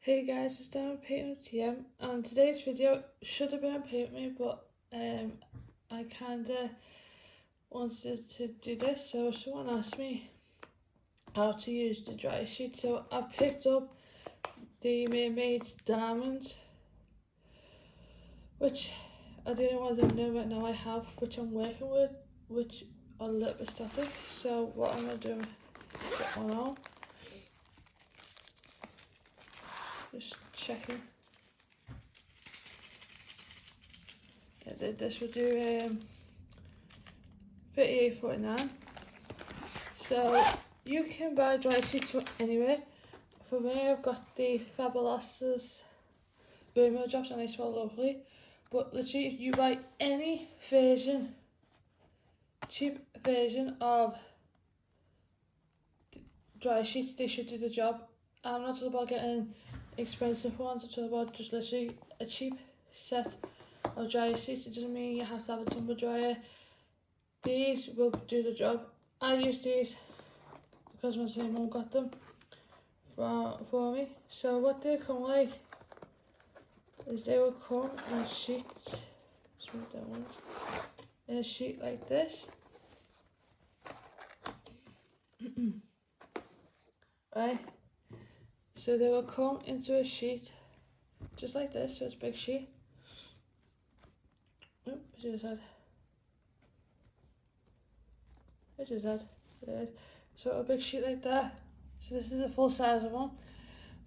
Hey guys, it's Dan Paint with TM, and today's video should have been Paint Me, but I kinda wanted to do this, so someone asked me how to use the dry sheet. So I picked up the Mermaid Diamond, which I didn't want to know, but now I have, which I'm working with, which are a little bit static. So what I'm gonna do is get one on. Just checking. I did this will do $38.49. So you can buy dry sheets from anywhere. For me, I've got the Fabulous's Bermuda drops and they smell lovely. But literally, if you buy any version, cheap version of dry sheets, they should do the job. I'm not talking about getting expensive ones, I'm talking about just literally a cheap set of dry sheets. It doesn't mean you have to have a tumble dryer. These will do the job. I use these because my same mum got them for me. So what they come like is they will come in sheets. In a sheet like this. Right? So they will come into a sheet just like this, so it's a big sheet. Oop, I just had. There it is. So a big sheet like that. So this is a full size of one.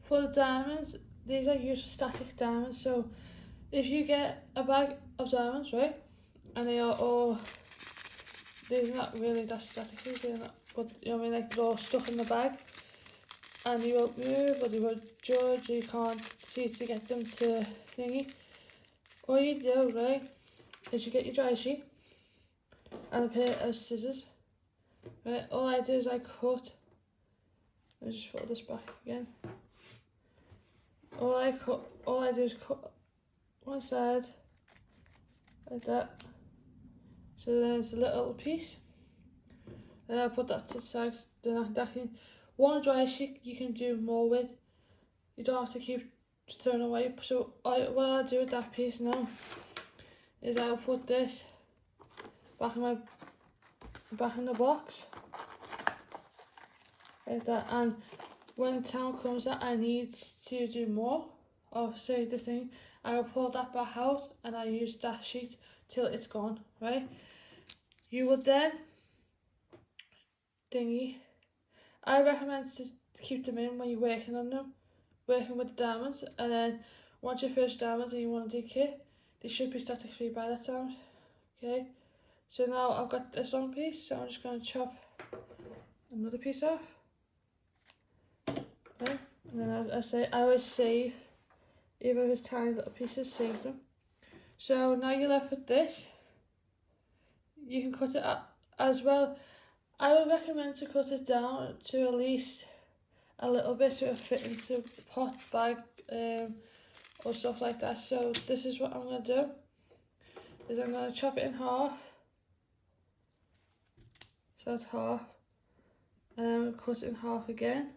For the diamonds, these are used for static diamonds. So if you get a bag of diamonds, right, and they are all, they're not really that static, they're not, but you know what I mean, like they're all stuck in the bag, and you won't move, or you won't judge, you can't see to get them to thingy. All you do, right, is you get your dry sheet and a pair of scissors. Right, all I do is I cut. Let me just fold this back again. All I do is cut one side like that. So then it's a little piece. Then I put that to the side. Then that can, one dry sheet you can do more with. You don't have to keep throwing away. So what I'll do with that piece now is I'll put this back in the box like that, and when time comes that I need to do more of say the thing, I will pull that back out and I use that sheet till it's gone, right? You will then I recommend to keep them in when you're working on them, working with the diamonds, and then once you finish diamonds and you want to kit, they should be static free by that time. Okay, so now I've got this long piece, so I'm just going to chop another piece off. Right? And then as I say, I always save, even if it's tiny little pieces, save them. So now you're left with this. You can cut it up as well. I would recommend to cut it down to at least a little bit so it'll fit into a pot, bag, or stuff like that. So this is what I'm going to do, is I'm going to chop it in half. So that's half. And then cut it in half again.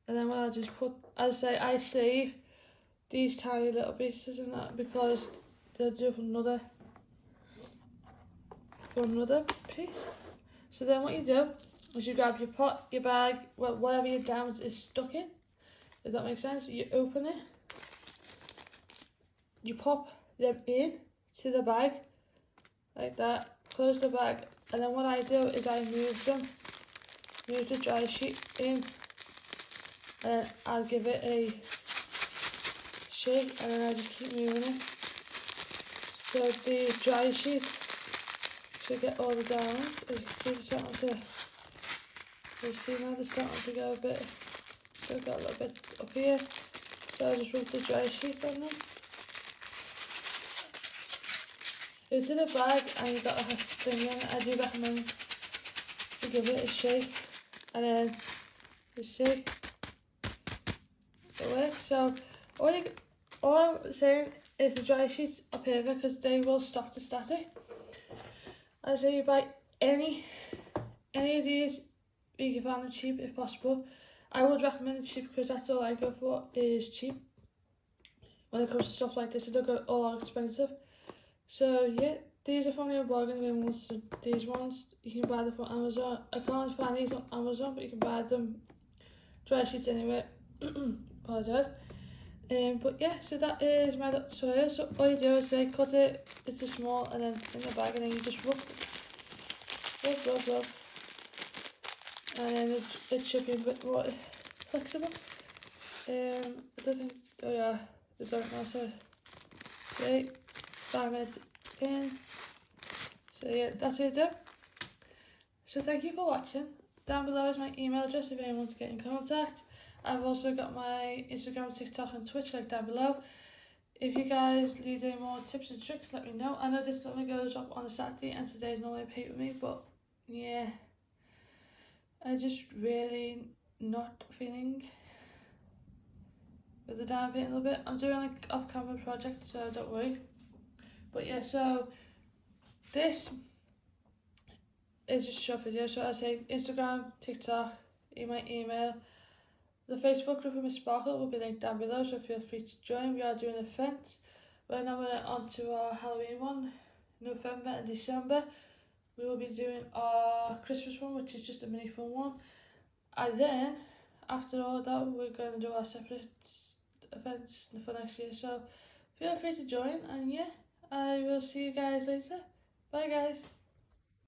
And then what I'll just put, as I say, I save these tiny little pieces and that because they'll do for another piece. So then what you do is you grab your pot, your bag, whatever your diamonds is stuck in. Does that make sense? You open it, you pop them in to the bag like that, close the bag, and then what I do is I move the dry sheet in, and I'll give it a shake, and then I just keep moving it. So the dry sheet should get all the diamonds. As you can see, now they're starting to go a bit, they've got a little bit up here. So I just rub the dry sheet on them. If it's in a bag and you've got a thing in, I do recommend to give it a shake, and then just shake it works. So all I'm saying is the dry sheets are perfect because they will stop the static. I say you buy any of these, you can find them cheap if possible. I would recommend it cheap because that's all I go for is cheap. When it comes to stuff like this, it don't go all expensive. So yeah, these are from the bargain bin ones. So these ones you can buy them from Amazon. I can't find these on Amazon, but you can buy them dry sheets anyway. Apologise. But yeah, so that is my little tutorial. So all you do is cut it into small and then in the bag, and then you just rub, and then it should be a bit more flexible. I don't think, oh yeah, I don't know, so okay, 5 minutes in. So yeah, that's what you do. So thank you for watching. Down below is my email address if anyone wants to get in contact. I've also got my Instagram, TikTok and Twitch like down below. If you guys need any more tips and tricks, let me know. I know this normally goes up on a Saturday and today's normally a pay with me, but yeah, I just really not feeling with the down bit a little bit. I'm doing like off-camera project, so don't worry. But yeah, so this is just a short video. So I say Instagram, TikTok, my email. The Facebook group of Miss Sparkle will be linked down below, so feel free to join. We are doing events. Right now we're on to our Halloween one, November and December. We will be doing our Christmas one, which is just a mini fun one. And then, after all that, we're going to do our separate events for next year. So feel free to join, and yeah, I will see you guys later. Bye guys.